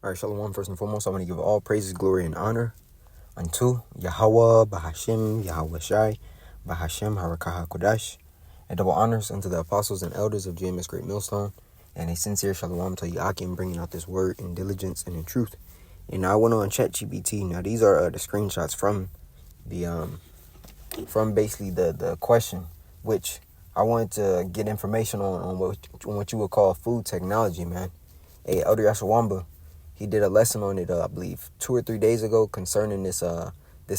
All right, Shalom. First and foremost, I want to give all praises, glory, and honor unto Yahweh, Bahashem, Yahweh Shai, Bahashem, Harakah HaKodash, and double honors unto the apostles and elders of JMS Great Millstone, and a sincere Shalom to Yakim, bringing out this word in diligence and in truth. And I went on ChatGPT. Now, these are the screenshots from the from basically the question, which I wanted to get information on what you would call food technology, man. Hey, Elder Yashawamba, he did a lesson on it, I believe, 2 or 3 days ago concerning this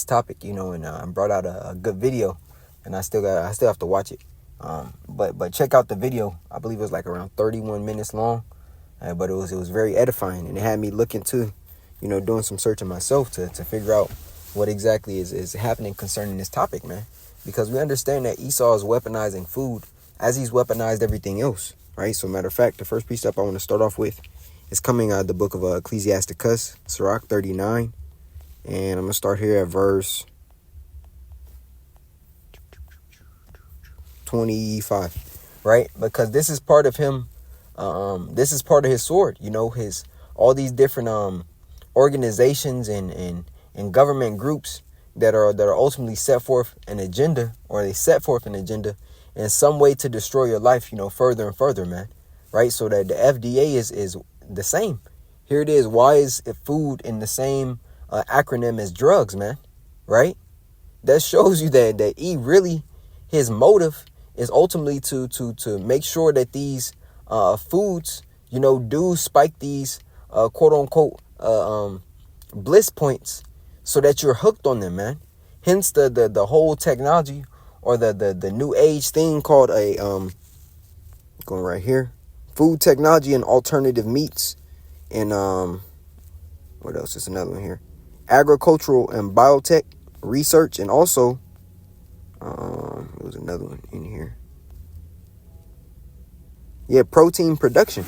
topic, and brought out a good video, and I still have to watch it. But check out the video. I believe it was like around 31 minutes long, but it was very edifying, and it had me look into, doing some searching myself to figure out what exactly is happening concerning this topic, man. Because we understand that Esau is weaponizing food as he's weaponized everything else, right? So matter of fact, the first precept I want to start off with is coming out of the book of Ecclesiasticus, Sirach 39. And I'm going to start here at verse 25, right? Because this is part of him. This is part of his sword, all these different organizations and government groups that are ultimately set forth an agenda, or they set forth an agenda in some way to destroy your life, further and further, man. Right? So that the FDA is the same. Here it is. Why is food in the same acronym as drugs, man? Right? That shows you that he really, his motive is ultimately to make sure that these foods, do spike these quote unquote bliss points, so that you're hooked on them, man. Hence the whole technology, or the new age thing called going right here, food technology and alternative meats, and what else is another one here, agricultural and biotech research, and also there was another one in here, protein production,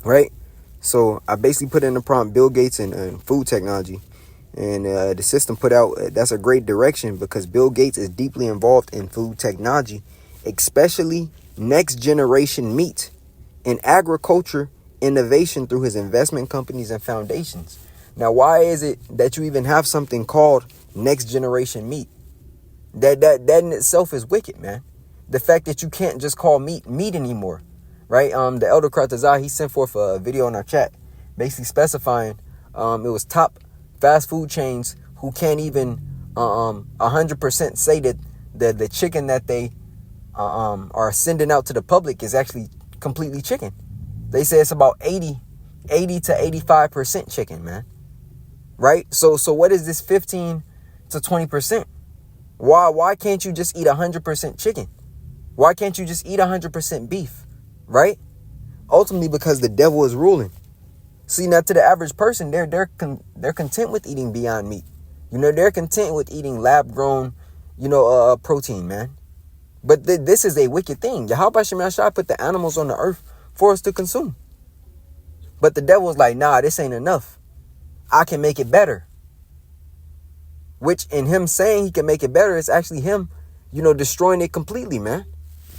right? So I basically put in the prompt Bill Gates and food technology, and the system put out that's a great direction, because Bill Gates is deeply involved in food technology, especially next generation meat and agriculture innovation through his investment companies and foundations. Now, why is it that you even have something called next generation meat? That in itself is wicked, man. The fact that you can't just call meat anymore, right? The Elder Kratazah, he sent forth a video in our chat, basically specifying it was top fast food chains who can't even 100% say that the chicken that they are sending out to the public is actually completely chicken. They say it's about 80 to 85% chicken, man. Right? So what is this 15 to 20%? Why can't you just eat 100% chicken? Why can't you just eat 100% beef? Right? Ultimately, because the devil is ruling. See, now to the average person, they're content with eating Beyond Meat. They're content with eating lab-grown, protein, man. But this is a wicked thing. Yahweh Shemai Shai put the animals on the earth for us to consume. But the devil's like, nah, this ain't enough. I can make it better. Which, in him saying he can make it better, is actually him, destroying it completely, man.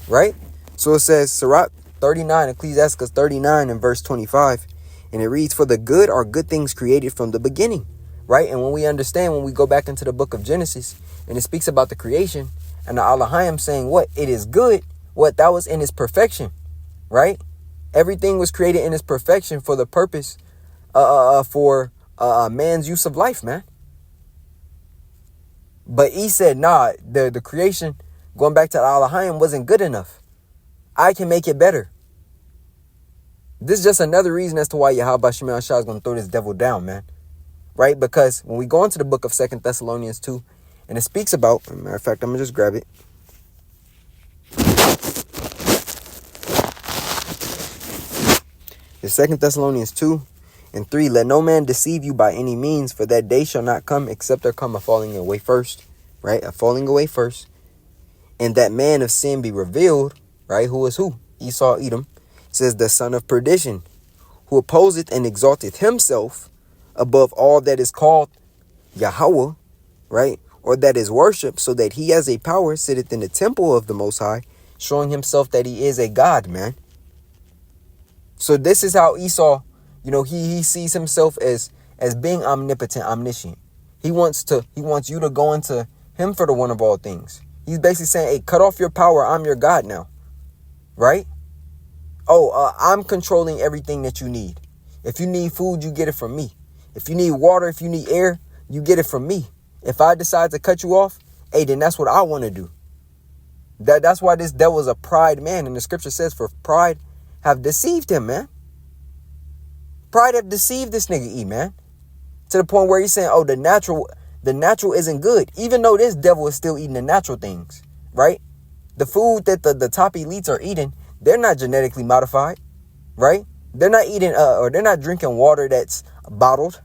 Right? So it says, Sirach 39, Ecclesiasticus 39 and verse 25. And it reads, for the good are good things created from the beginning. Right? And when we go back into the book of Genesis, and it speaks about the creation, and the Elohim saying what? It is good. What? That was in its perfection. Right? Everything was created in its perfection for the purpose for man's use of life, man. But he said, nah, the creation, going back to the Elohim, wasn't good enough. I can make it better. This is just another reason as to why Yahweh Shemai Shai is going to throw this devil down, man. Right? Because when we go into the book of 2 Thessalonians 2, and it speaks about, as a matter of fact, I'm going to just grab it. The 2 Thessalonians 2 and 3, let no man deceive you by any means, for that day shall not come except there come a falling away first, right? A falling away first. And that man of sin be revealed, right? Who is who? Esau, Edom. It says the son of perdition, who opposeth and exalteth himself above all that is called Yahweh, right? Or that is worship, so that he as a power sitteth in the temple of the Most High, showing himself that he is a God, man. So this is how Esau, He sees himself as being omnipotent, omniscient. He wants you to go into him for the one of all things. He's basically saying, hey, cut off your power. I'm your God now. Right? I'm controlling everything that you need. If you need food, you get it from me. If you need water, if you need air, you get it from me. If I decide to cut you off, hey, then that's what I want to do. That's why this devil is a pride man. And the scripture says, for pride have deceived him, man. Pride have deceived this nigga E, man. To the point where he's saying, the natural isn't good. Even though this devil is still eating the natural things, right? The food that the top elites are eating, they're not genetically modified, right? They're not eating or they're not drinking water that's bottled,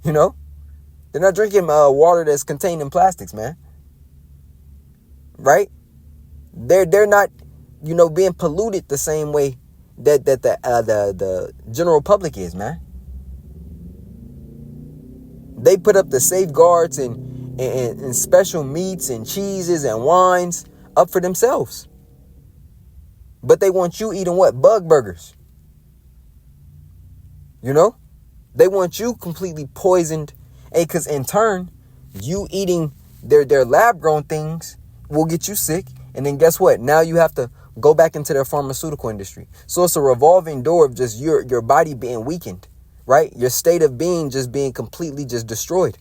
They're not drinking water that's contained in plastics, man. Right? They're not, being polluted the same way that the general public is, man. They put up the safeguards and special meats and cheeses and wines up for themselves. But they want you eating what? Bug burgers. They want you completely poisoned. Because in turn, you eating their lab-grown things will get you sick. And then guess what? Now you have to go back into their pharmaceutical industry. So it's a revolving door of just your body being weakened, right? Your state of being just being completely just destroyed.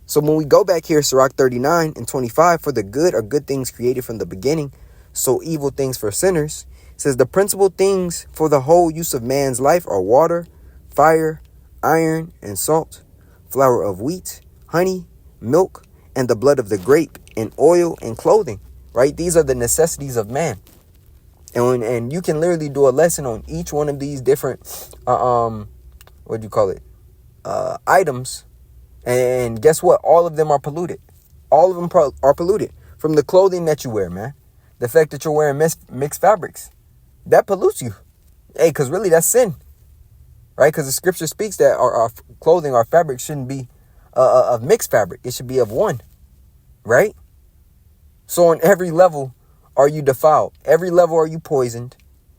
So when we go back here, Sirach 39 and 25, for the good are good things created from the beginning, so evil things for sinners. It says the principal things for the whole use of man's life are water, fire, iron, and salt, flour of wheat, honey, milk, and the blood of the grape, and oil and clothing, right? These are the necessities of man. And you can literally do a lesson on each one of these different, items. And guess what? All of them are polluted. All of them are polluted. From the clothing that you wear, man. The fact that you're wearing mixed fabrics, that pollutes you. Hey, because really that's sin, right? Because the scripture speaks that our clothing, our fabric shouldn't be of mixed fabric. It should be of one, right? So on every level are you defiled. Every level are you poisoned.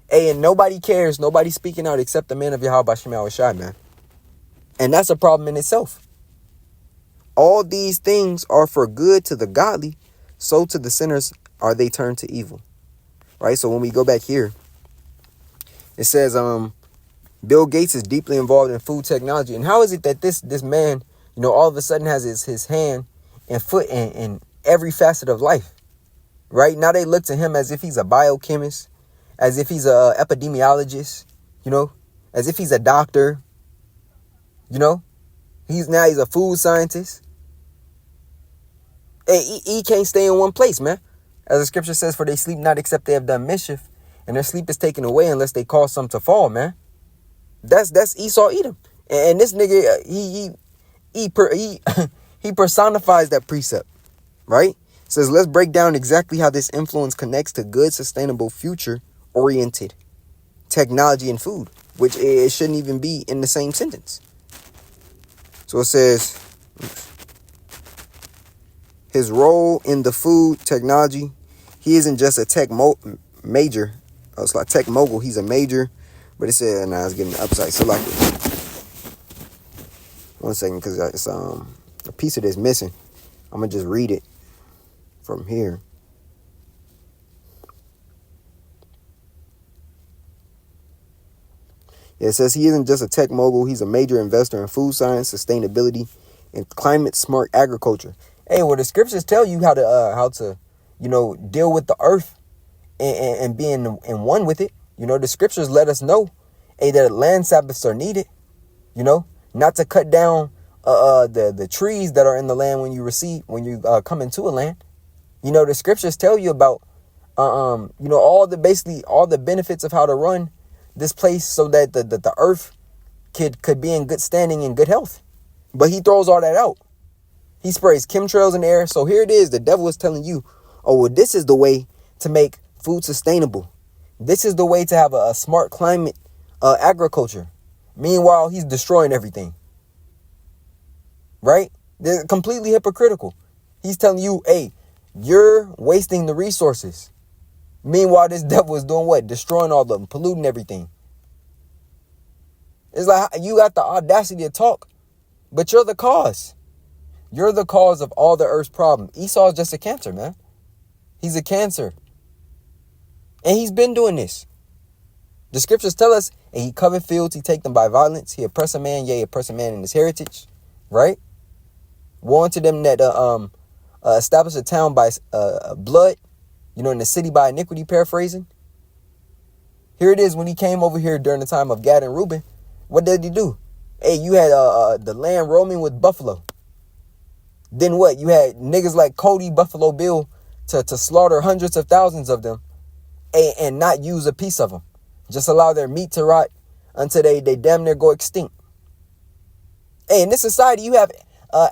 Hey, and nobody cares. Nobody's speaking out except the man of Yahweh Shem Yahushai, man. And that's a problem in itself. All these things are for good to the godly, so to the sinners are they turned to evil. Right? So when we go back here, it says Bill Gates is deeply involved in food technology. And how is it that this man, all of a sudden has his hand and foot in every facet of life? Right? Now they look to him as if he's a biochemist, as if he's a epidemiologist, as if he's a doctor, he's a food scientist. Hey, he can't stay in one place, man. As the scripture says, for they sleep not except they have done mischief, and their sleep is taken away unless they cause some to fall, man. That's Esau Edom. And this nigga, he personifies that precept, right? It says, let's break down exactly how this influence connects to good, sustainable, future-oriented technology and food, which it shouldn't even be in the same sentence. So it says, his role in the food technology, he isn't just a tech major. It's like tech mogul. He's a major. But it said, it's getting upside. So like, 1 second, because it's a piece of this missing. I'm going to just read it from here. Yeah, it says he isn't just a tech mogul. He's a major investor in food science, sustainability, and climate smart agriculture. Hey, well, the scriptures tell you how to deal with the earth and being in one with it. The scriptures let us know, hey, that land Sabbaths are needed. Not to cut down the trees that are in the land when you come into a land. The scriptures tell you about all the benefits of how to run this place so that the earth could be in good standing and good health. But he throws all that out. He sprays chemtrails in the air. So here it is. The devil is telling you, this is the way to make food sustainable. This is the way to have a smart climate agriculture. Meanwhile, he's destroying everything. Right? They're completely hypocritical. He's telling you, hey, you're wasting the resources. Meanwhile, this devil is doing what? Destroying all of them, polluting everything. It's like you got the audacity to talk, but you're the cause. You're the cause of all the earth's problem. Esau is just a cancer, man. He's a cancer. And he's been doing this. The scriptures tell us, and he covet fields, he take them by violence. He oppress a man, yea, oppress a man in his heritage. Right? Woe unto them that establish a town by blood, in the city by iniquity, paraphrasing. Here it is when he came over here during the time of Gad and Reuben. What did he do? Hey, you had the land roaming with buffalo. Then what? You had niggas like Cody, Buffalo Bill to slaughter hundreds of thousands of them and not use a piece of them. Just allow their meat to rot until they damn near go extinct. Hey, in this society, you have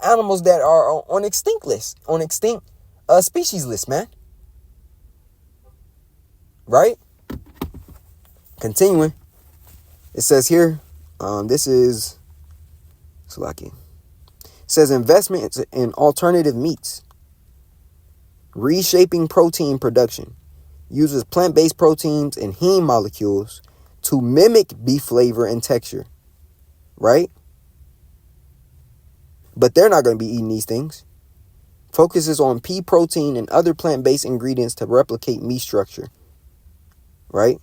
animals that are on extinct species list, man. Right? Continuing. It says here, this is Salaki. It says investments in alternative meats. Reshaping protein production. Uses plant-based proteins and heme molecules to mimic beef flavor and texture. Right? But they're not going to be eating these things. Focuses on pea protein and other plant-based ingredients to replicate meat structure. Right?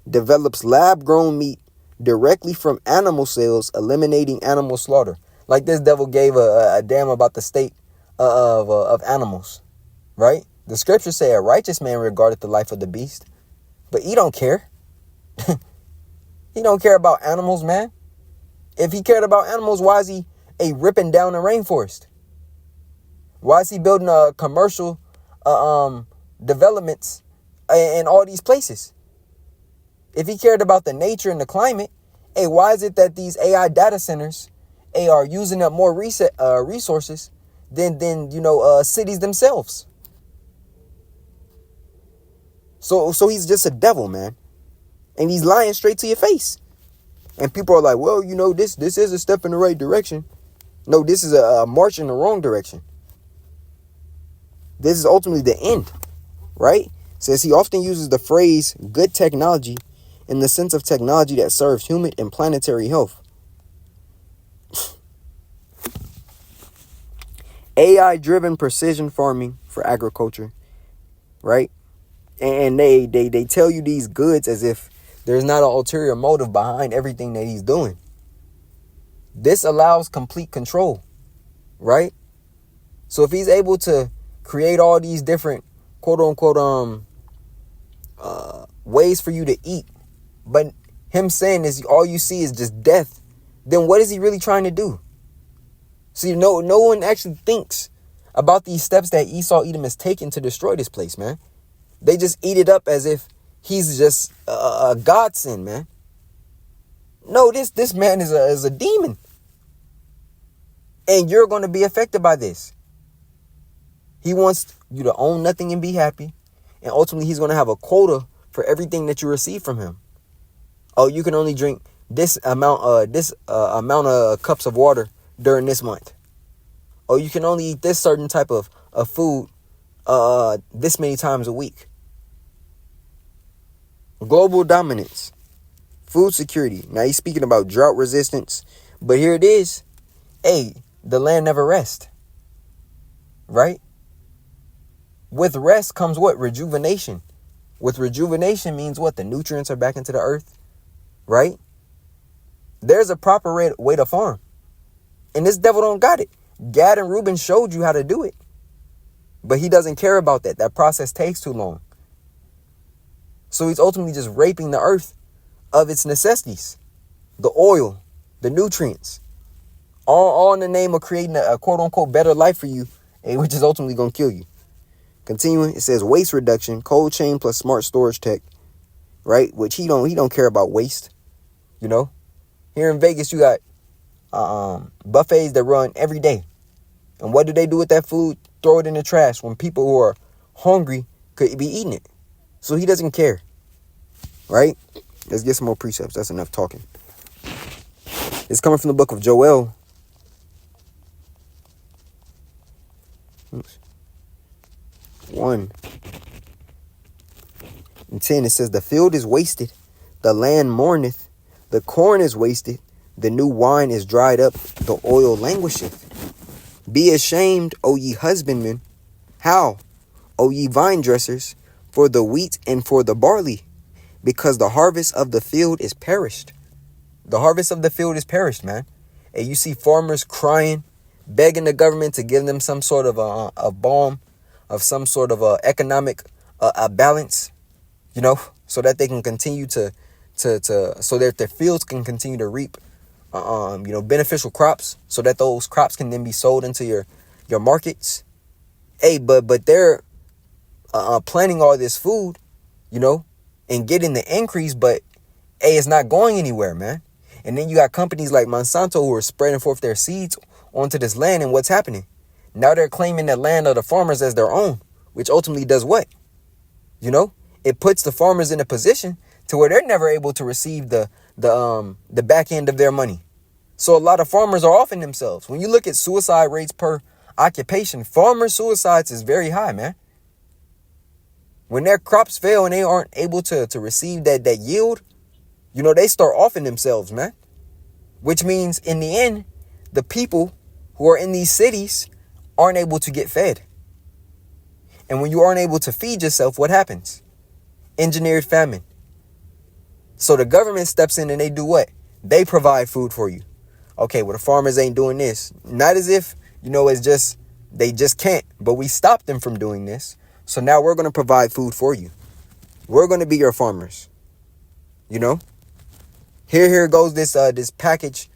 Develops lab-grown meat directly from animal cells, eliminating animal slaughter. Like this devil gave a damn about the state of animals. Right? The scriptures say a righteous man regardeth the life of the beast. But he don't care. He don't care about animals, man. If he cared about animals, why is he ripping down the rainforest? Why is he building commercial developments in all these places? If he cared about the nature and the climate, why is it that these AI data centers are using up more resources than cities themselves? So he's just a devil, man. And he's lying straight to your face. And people are like, well, this is a step in the right direction. No, this is a march in the wrong direction. This is ultimately the end, right? Says he often uses the phrase good technology in the sense of technology that serves human and planetary health. AI-driven precision farming for agriculture, right? And they tell you these goods as if there's not an ulterior motive behind everything that he's doing. This allows complete control, right? So if he's able to create all these different quote unquote ways for you to eat, but him saying is all you see is just death, then what is he really trying to do? See, no one actually thinks about these steps that Esau Edom has taken to destroy this place, man. They just eat it up as if he's just a godsend, man. No, this man is a demon. And you're going to be affected by this. He wants you to own nothing and be happy. And ultimately, he's going to have a quota for everything that you receive from him. Oh, you can only drink this amount of cups of water during this month. Oh, you can only eat this certain type of food this many times a week. Global dominance. Food security. Now he's speaking about drought resistance. But here it is. The land never rests. Right? With rest comes what? Rejuvenation. With rejuvenation means what? The nutrients are back into the earth. Right? There's a proper way to farm. And this devil don't got it. Gad and Reuben showed you how to do it. But he doesn't care about that. That process takes too long. So he's ultimately just raping the earth of its necessities. The oil, the nutrients. All in the name of creating a quote-unquote better life for you, which is ultimately going to kill you. Continuing, it says waste reduction, cold chain plus smart storage tech, right? Which he don't care about waste, Here in Vegas, you got buffets that run every day. And what do they do with that food? Throw it in the trash when people who are hungry could be eating it. So he doesn't care, right? Let's get some more precepts. That's enough talking. It's coming from the book of Joel. 1 and 10. It says, the field is wasted, the land mourneth, The corn is wasted, the new wine is dried up, the oil languisheth. Be ashamed, O ye husbandmen. How? O ye vine dressers, for the wheat and for the barley, because the harvest of the field is perished. The harvest of the field is perished, man. And you see farmers crying, begging the government to give them some sort of a balm, of some sort of economic a balance, so that they can continue to so that their fields can continue to reap, beneficial crops, so that those crops can then be sold into your markets. Hey, but they're planting all this food, and getting the increase, but hey, it's not going anywhere, man. And then you got companies like Monsanto who are spreading forth their seeds onto this land, and what's happening? Now they're claiming the land of the farmers as their own, which ultimately does what? It puts the farmers in a position to where they're never able to receive the back end of their money. So a lot of farmers are offing themselves. When you look at suicide rates per occupation, farmer suicides is very high, man. When their crops fail and they aren't able to receive that yield, they start offing themselves, man. Which means in the end, the people who are in these cities aren't able to get fed. And when you aren't able to feed yourself, what happens? Engineered famine. So the government steps in and they do what? They provide food for you. Okay, well, the farmers ain't doing this. Not as if, it's just, they just can't. But we stopped them from doing this. So now we're going to provide food for you. We're going to be your farmers. Here goes this package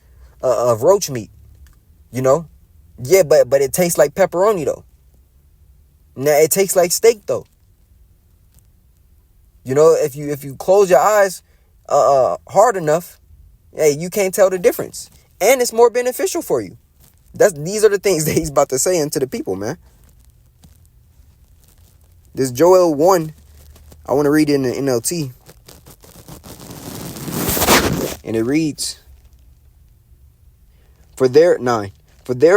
of roach meat. Yeah, but it tastes like pepperoni though. Now it tastes like steak though. If you close your eyes hard enough, hey, you can't tell the difference. And it's more beneficial for you. These are the things that he's about to say unto the people, man. This Joel 1, I want to read it in the NLT. And it reads, For there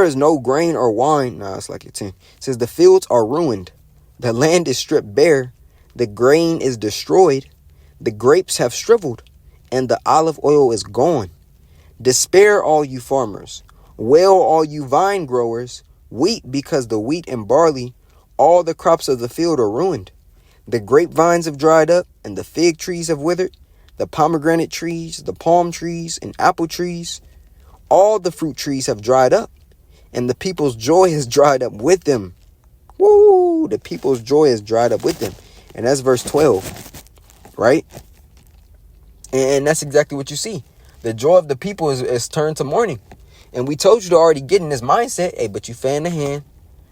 is no grain or wine. It's like 10. It says, the fields are ruined. The land is stripped bare. The grain is destroyed. The grapes have shriveled. And the olive oil is gone. Despair, all you farmers. Wail, all you vine growers. Weep, because the wheat and barley, all the crops of the field are ruined. The grapevines have dried up, and the fig trees have withered. The pomegranate trees, the palm trees, and apple trees, all the fruit trees have dried up, and the people's joy has dried up with them. Woo! The people's joy has dried up with them. And that's verse 12, right? And that's exactly what you see. The joy of the people is turned to mourning. And we told you to already get in this mindset. Hey, but you fanned the hand.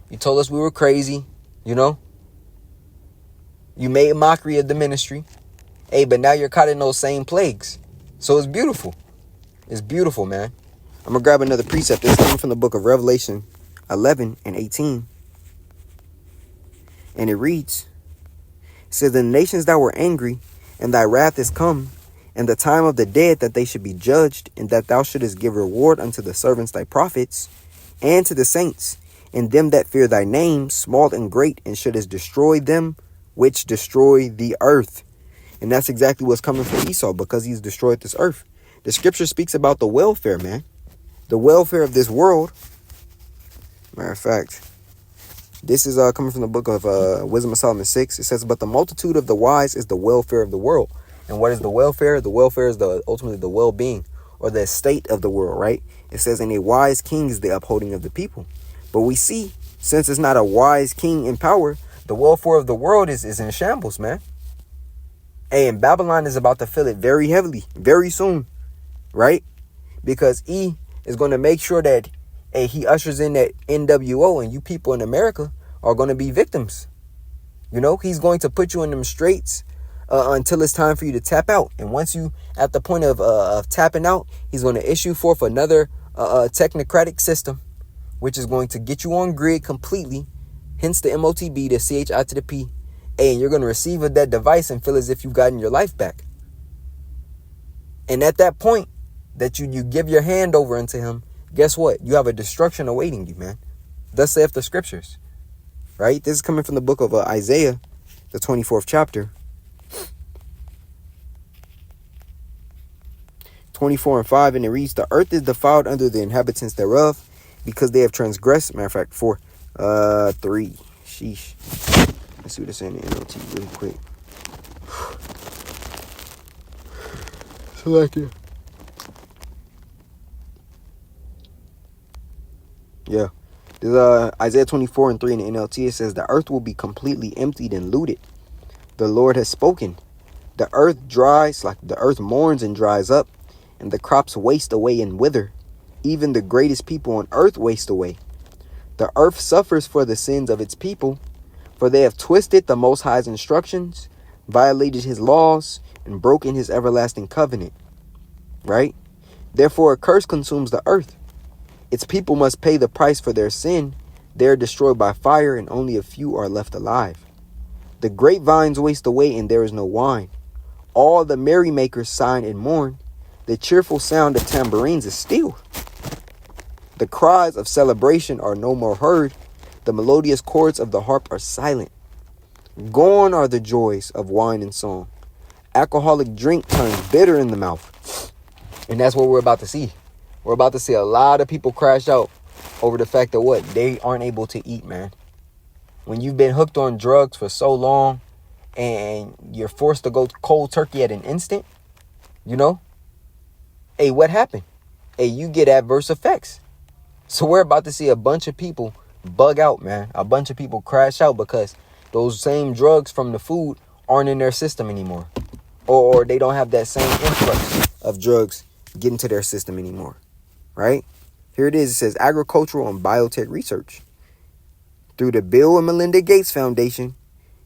You told us we were crazy, You made mockery of the ministry. Hey, but now you're caught in those same plagues. So it's beautiful. It's beautiful, man. I'm going to grab another precept. This is coming from the book of Revelation 11 and 18. And it reads, it says, the nations that were angry, and thy wrath is come, and the time of the dead that they should be judged, and that thou shouldest give reward unto the servants thy prophets, and to the saints, and them that fear thy name, small and great, and shouldest destroy them which destroy the earth. And that's exactly what's coming from Esau, because he's destroyed this earth. The scripture speaks about the welfare, man. The welfare of this world. Matter of fact, this is coming from the book of Wisdom of Solomon 6. It says, but the multitude of the wise is the welfare of the world. And what is the welfare? The welfare is ultimately the well-being or the estate of the world, right? It says, and a wise king is the upholding of the people. But we see, since it's not a wise king in power, the welfare of the world is in shambles, man. Hey, and Babylon is about to feel it very heavily, very soon, right? Because he is going to make sure that he ushers in that NWO, and you people in America are going to be victims. He's going to put you in them straits until it's time for you to tap out. And once you at the point of tapping out, he's going to issue forth another technocratic system, which is going to get you on grid completely. Hence the MOTB, the CHI to the P. And you're going to receive that device and feel as if you've gotten your life back. And at that point that you give your hand over unto him, guess what? You have a destruction awaiting you, man. Thus saith the scriptures. Right? This is coming from the book of Isaiah, the 24th chapter. 24 and 5, and it reads, the earth is defiled under the inhabitants thereof, because they have transgressed. Matter of fact, 4, 3. Sheesh. Let's see what it's saying in the NLT really quick. Select it. Yeah. There's Isaiah 24 and 3 in the NLT. It says, the earth will be completely emptied and looted. The Lord has spoken. The earth dries, like the earth mourns and dries up, and the crops waste away and wither. Even the greatest people on earth waste away. The earth suffers for the sins of its people, for they have twisted the Most High's instructions, violated his laws, and broken his everlasting covenant. Right? Therefore, a curse consumes the earth. Its people must pay the price for their sin. They are destroyed by fire, and only a few are left alive. The grapevines waste away, and there is no wine. All the merrymakers sigh and mourn. The cheerful sound of tambourines is still. The cries of celebration are no more heard. The melodious chords of the harp are silent. Gone are the joys of wine and song. Alcoholic drink turns bitter in the mouth. And that's what we're about to see. We're about to see a lot of people crash out over the fact that what? They aren't able to eat, man. When you've been hooked on drugs for so long and you're forced to go cold turkey at an instant, you know? Hey, what happened? Hey, you get adverse effects. So we're about to see a bunch of people bug out, man. A bunch of people crash out because those same drugs from the food aren't in their system anymore. Or they don't have that same influx of drugs get into their system anymore, right? Here it is. It says agricultural and biotech research. Through the Bill and Melinda Gates Foundation,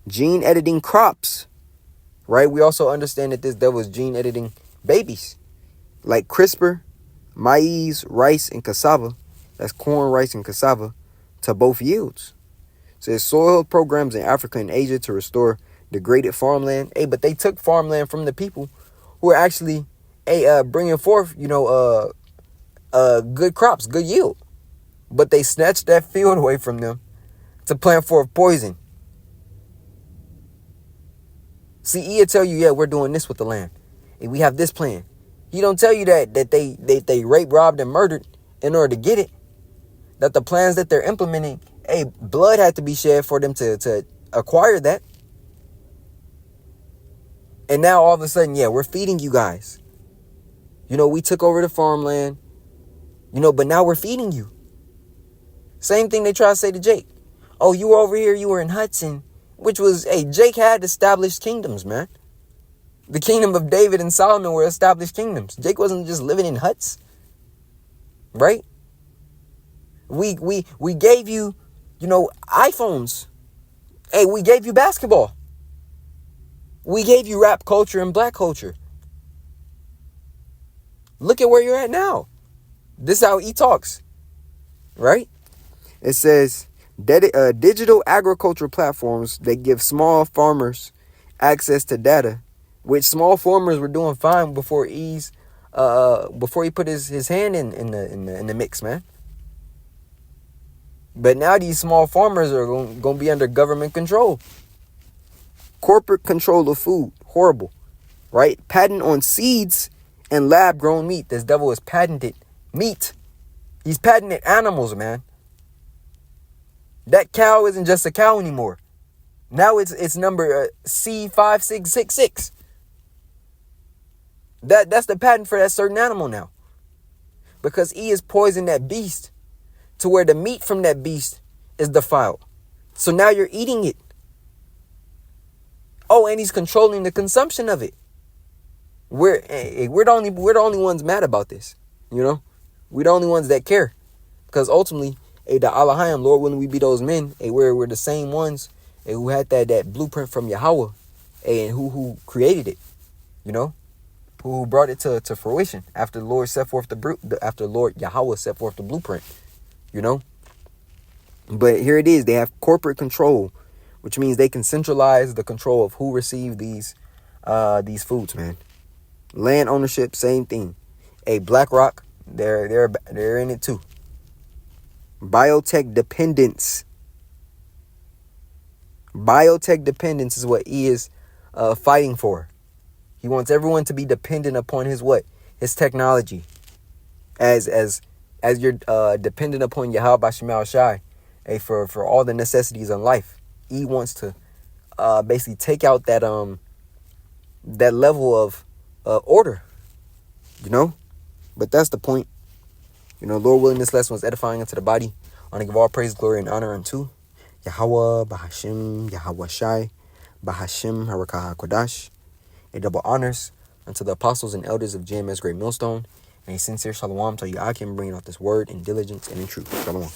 gene editing crops, right? We also understand that there was gene editing babies like CRISPR, maize, rice, and cassava. That's corn, rice, and cassava to both yields. It says soil programs in Africa and Asia to restore degraded farmland. Hey, but they took farmland from the people who are actually bringing forth, good crops, good yield. But they snatched that field away from them to plant forth poison. See, he'll tell you, yeah, we're doing this with the land. And we have this plan. He don't tell you that they raped, robbed, and murdered in order to get it. That the plans that they're implementing, hey, blood had to be shed for them to acquire that. And now all of a sudden, yeah, we're feeding you guys. We took over the farmland, but now we're feeding you. Same thing they try to say to Jake. Oh, you were over here, you were in Hudson, which was, hey, Jake had established kingdoms, man. The kingdom of David and Solomon were established kingdoms. Jake wasn't just living in huts, right? We gave you, iPhones. Hey, we gave you basketball. We gave you rap culture and black culture. Look at where you're at now. This is how he talks, right? It says digital agriculture platforms that give small farmers access to data, which small farmers were doing fine before he put his hand in the mix, man. But now these small farmers are going to be under government control. Corporate control of food, horrible, right? Patent on seeds and lab-grown meat. This devil has patented meat. He's patented animals, man. That cow isn't just a cow anymore. Now it's number C5666. That's the patent for that certain animal now. Because he has poisoned that beast to where the meat from that beast is defiled. So now you're eating it. Oh, and he's controlling the consumption of it. We're the only ones mad about this. We're the only ones that care. Because ultimately, the Alahayim, Lord willing, we be those men. We're the same ones who had that blueprint from Yahweh, and who created it. Who brought it to fruition after the Lord set forth after Lord Yahweh set forth the blueprint. But here it is. They have corporate control, which means they can centralize the control of who receive these foods, man. Land ownership, same thing. BlackRock, they're in it too. Biotech dependence. Biotech dependence is what he is fighting for. He wants everyone to be dependent upon his what? his technology, as you're dependent upon Yahweh Shemal Shai, for all the necessities in life. He wants to basically take out that level of order, you know. But that's the point. You know, Lord willing, this lesson was edifying unto the body. I want to give all praise, glory, and honor unto Yahweh, Bahashim, Yahweh Shai, Bahashim, Harakah HaKodash. A double honors unto the apostles and elders of JMS Great Millstone. And a sincere shalom to you. I can bring out this word in diligence and in truth. Shalom.